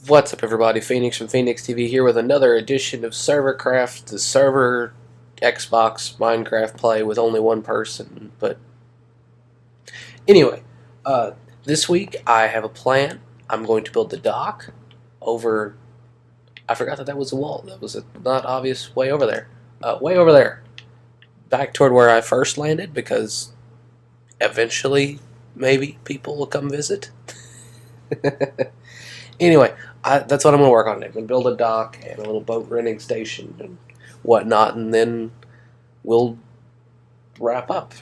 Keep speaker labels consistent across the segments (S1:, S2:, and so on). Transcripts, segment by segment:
S1: What's up, everybody? Phoenix from Phoenix TV here with another edition of Servercraft, the server Xbox Minecraft play with only one person. But anyway, this week I have a plan. I'm going to build the dock over. I forgot that was a wall. That was a not obvious way over there. Way over there, back toward where I first landed, because eventually maybe people will come visit. Anyway, that's what I'm going to work on. I'm going to build a dock and a little boat renting station and whatnot, and then we'll wrap up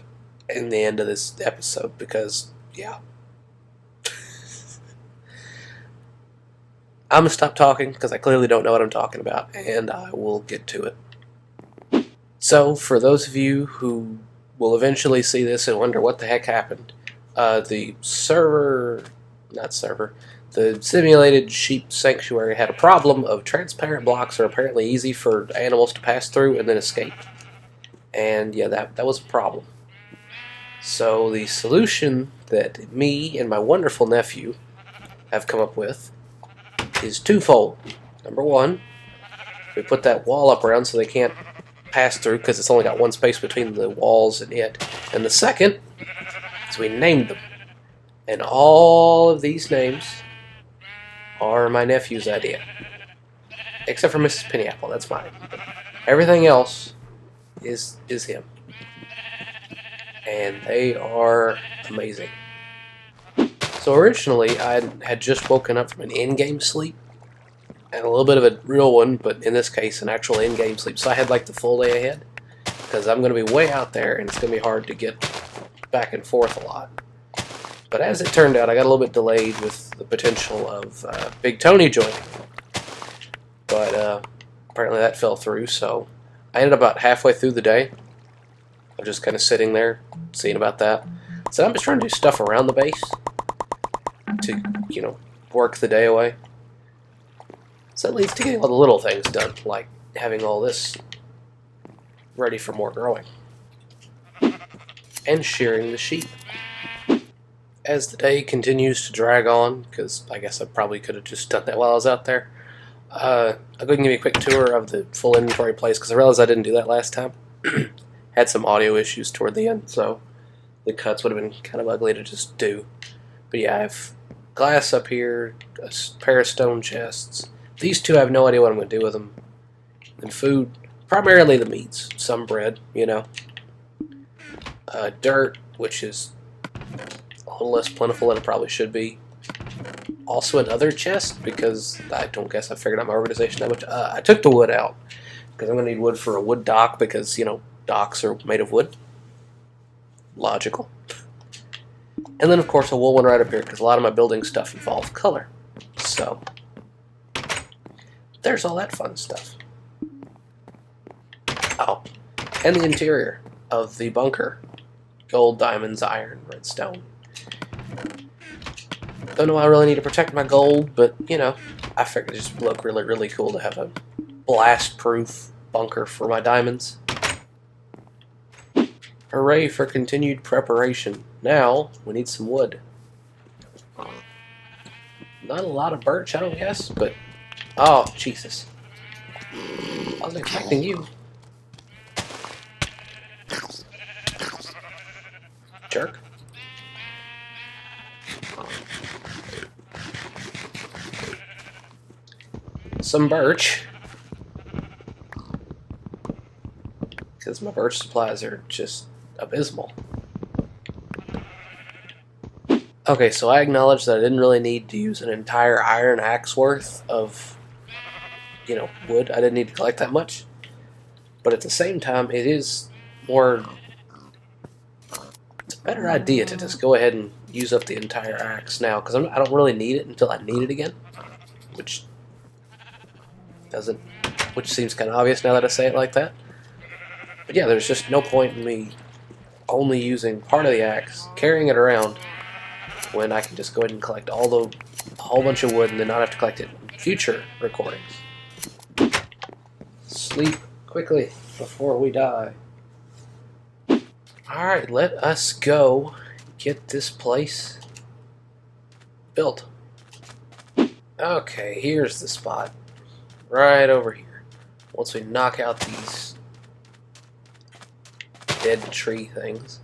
S1: in the end of this episode because, yeah. I'm going to stop talking because I clearly don't know what I'm talking about, and I will get to it. So, for those of you who will eventually see this and wonder what the heck happened, the simulated sheep sanctuary had a problem of transparent blocks are apparently easy for animals to pass through and then escape. And yeah, that was a problem. So the solution that me and my wonderful nephew have come up with is twofold. Number one, we put that wall up around so they can't pass through because it's only got one space between the walls and it. And the second is we named them. And all of these names are my nephew's idea. Except for Mrs. Pennyapple, that's mine. But everything else is him. And they are amazing. So originally, I had just woken up from an in-game sleep, and a little bit of a real one, but in this case, an actual in-game sleep. So I had like the full day ahead, because I'm going to be way out there, and it's going to be hard to get back and forth a lot. But as it turned out, I got a little bit delayed with the potential of Big Tony joining. But apparently that fell through, so I ended up about halfway through the day of just kind of sitting there, seeing about that. So I'm just trying to do stuff around the base to, work the day away. So that leads to getting all the little things done, like having all this ready for more growing. And shearing the sheep. As the day continues to drag on, because I guess I probably could have just done that while I was out there, I'll go ahead and give you a quick tour of the full inventory place, because I realized I didn't do that last time. Had some audio issues toward the end, so the cuts would have been kind of ugly to just do. But yeah, I have glass up here, a pair of stone chests. These two, I have no idea what I'm going to do with them. And food, primarily the meats, some bread, dirt, which is a little less plentiful than it probably should be. Also another chest, because I don't guess I figured out my organization that much. I took the wood out, because I'm going to need wood for a wood dock, because, docks are made of wood. Logical. And then, of course, a wool one right up here, because a lot of my building stuff involves color. So, there's all that fun stuff. Oh, and the interior of the bunker. Gold, diamonds, iron, redstone. Don't know why I really need to protect my gold, but, I figured it just look really, really cool to have a blast-proof bunker for my diamonds. Hooray for continued preparation. Now, we need some wood. Not a lot of birch, I don't guess, but... Oh, Jesus. I wasn't expecting you. Jerk. Some birch, because my birch supplies are just abysmal. Okay, so I acknowledge that I didn't really need to use an entire iron axe worth of, wood. I didn't need to collect that much. But at the same time, it is more... It's a better idea to just go ahead and use up the entire axe now, because I don't really need it until I need it again, which seems kind of obvious now that I say it like that. But yeah, there's just no point in me only using part of the axe, carrying it around, when I can just go ahead and collect a whole bunch of wood and then not have to collect it in future recordings. Sleep quickly before we die. Alright, let us go get this place built. Okay, here's the spot. Right over here. Once we knock out these dead tree things.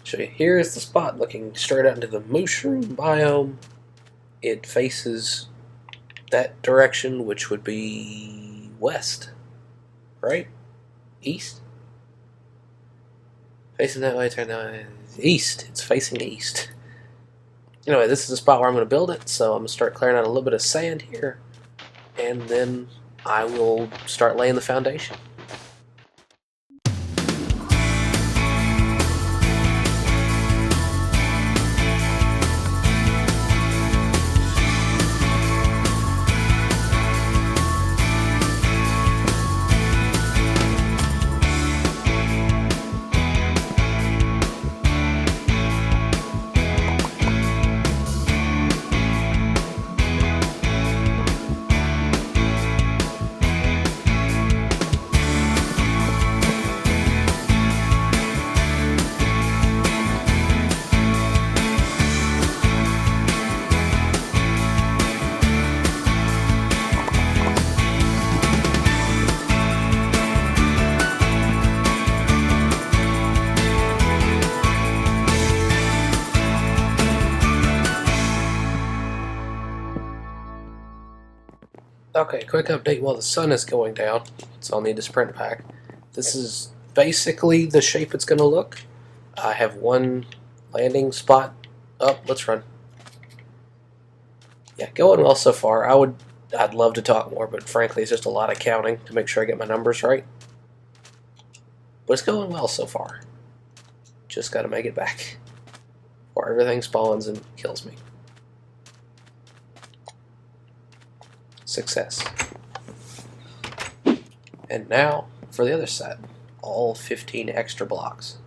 S1: So here's the spot looking straight out into the mushroom biome. It faces that direction, which would be west, right? East? Facing that way, turn that way. East. It's facing east. Anyway, this is the spot where I'm going to build it, so I'm going to start clearing out a little bit of sand here, and then I will start laying the foundation. Okay, quick update while the sun is going down, so I'll need a sprint pack. This is basically the shape it's going to look. I have one landing spot up. Let's run. Yeah, going well so far. I'd love to talk more, but frankly, it's just a lot of counting to make sure I get my numbers right. But it's going well so far. Just got to make it back before everything spawns and kills me. Success. And now for the other side, all 15 extra blocks.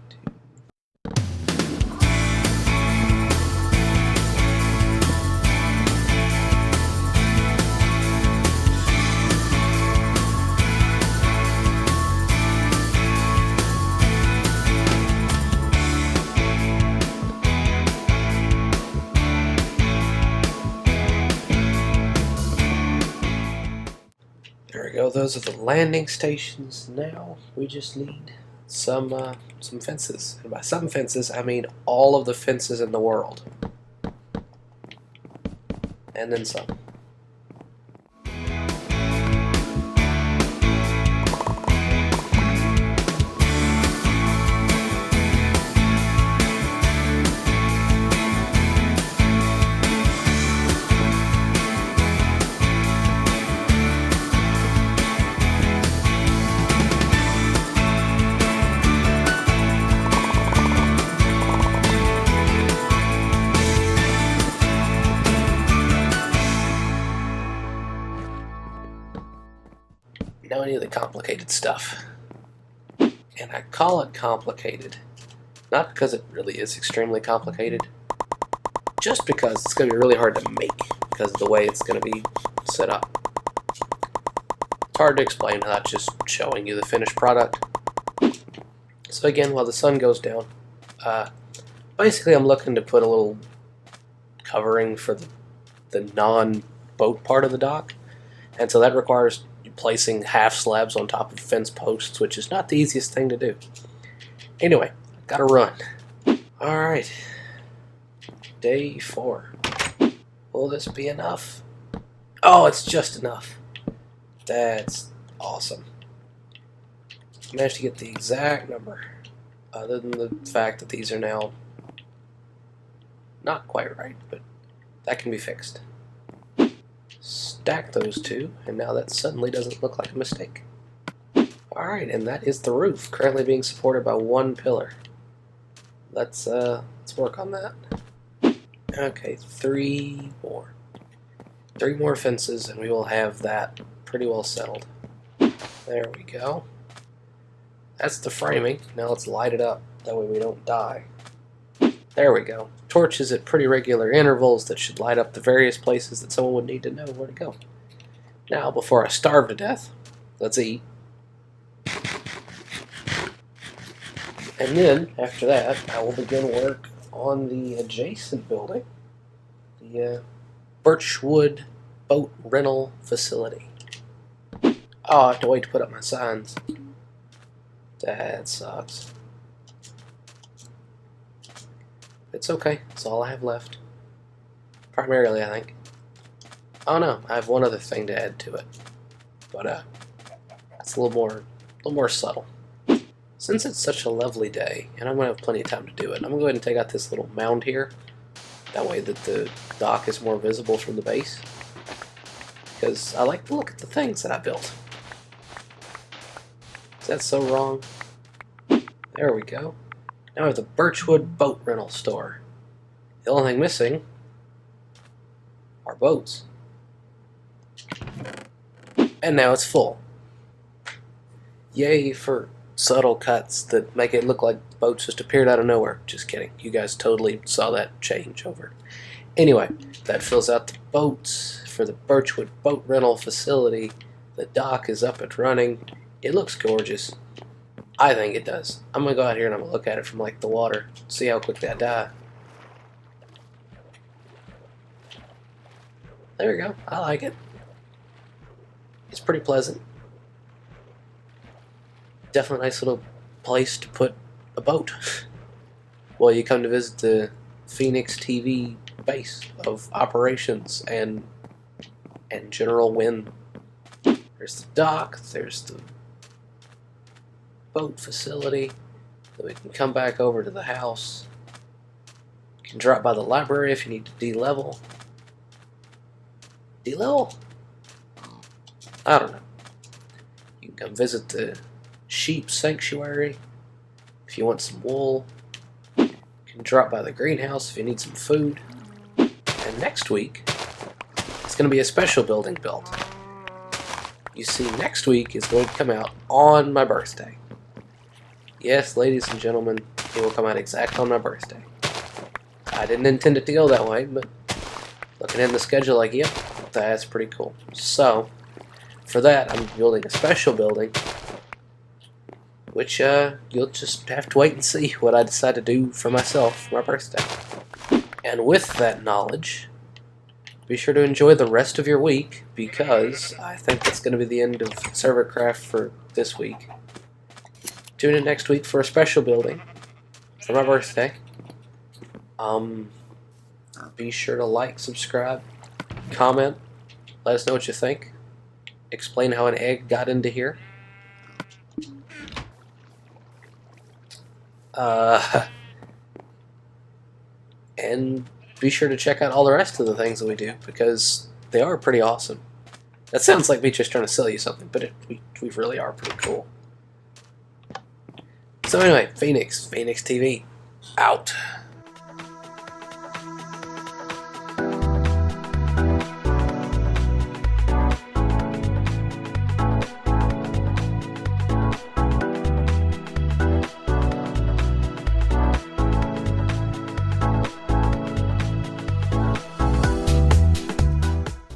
S1: There we go. Those are the landing stations. Now we just need some fences, and by some fences I mean all of the fences in the world, and then some. Now I need the complicated stuff. And I call it complicated, not because it really is extremely complicated, just because it's going to be really hard to make because of the way it's going to be set up. It's hard to explain without just showing you the finished product. So again, while the sun goes down, basically I'm looking to put a little covering for the non-boat part of the dock, and so that requires placing half slabs on top of fence posts, which is not the easiest thing to do. Anyway, gotta run. Alright. Day 4. Will this be enough? Oh, it's just enough. That's awesome. I managed to get the exact number, other than the fact that these are now not quite right, but that can be fixed. Stack those two, and now that suddenly doesn't look like a mistake. Alright, and that is the roof, currently being supported by one pillar. Let's work on that. Okay, 3 more. 3 more fences, and we will have that pretty well settled. There we go. That's the framing. Now let's light it up, that way we don't die. There we go. Torches at pretty regular intervals that should light up the various places that someone would need to know where to go. Now, before I starve to death, let's eat. And then, after that, I will begin work on the adjacent building, the birchwood boat rental facility. Oh, I have to wait to put up my signs. That sucks. It's okay. It's all I have left. Primarily, I think. Oh no, I have one other thing to add to it, but it's a little more subtle. Since it's such a lovely day, and I'm gonna have plenty of time to do it, I'm gonna go ahead and take out this little mound here. That way that the dock is more visible from the base. Because I like to look at the things that I built. Is that so wrong? There we go. Now we have the Birchwood Boat Rental Store. The only thing missing are boats. And now it's full. Yay for subtle cuts that make it look like boats just appeared out of nowhere. Just kidding. You guys totally saw that change over. Anyway, that fills out the boats for the Birchwood Boat Rental Facility. The dock is up and running. It looks gorgeous. I think it does. I'm going to go out here and I'm going to look at it from like the water. See how quickly I die. There we go. I like it. It's pretty pleasant. Definitely a nice little place to put a boat. Well, you come to visit the Phoenix TV base of operations and general win. There's the dock, there's the boat facility. Then we can come back over to the house. You can drop by the library if you need to de-level. De-level? I don't know. You can come visit the sheep sanctuary if you want some wool. You can drop by the greenhouse if you need some food. And next week, it's going to be a special building built. You see, next week is going to come out on my birthday. Yes, ladies and gentlemen, it will come out exactly on my birthday. I didn't intend it to go that way, but looking at the schedule, like, yep, that's pretty cool. So, for that, I'm building a special building, which you'll just have to wait and see what I decide to do for myself for my birthday. And with that knowledge, be sure to enjoy the rest of your week, because I think that's going to be the end of Servercraft for this week. Tune in next week for a special building for my birthday. Be sure to like, subscribe, comment, let us know what you think. Explain how an egg got into here. And be sure to check out all the rest of the things that we do, because they are pretty awesome. That sounds like me just trying to sell you something, but we really are pretty cool. So anyway, Phoenix TV, out.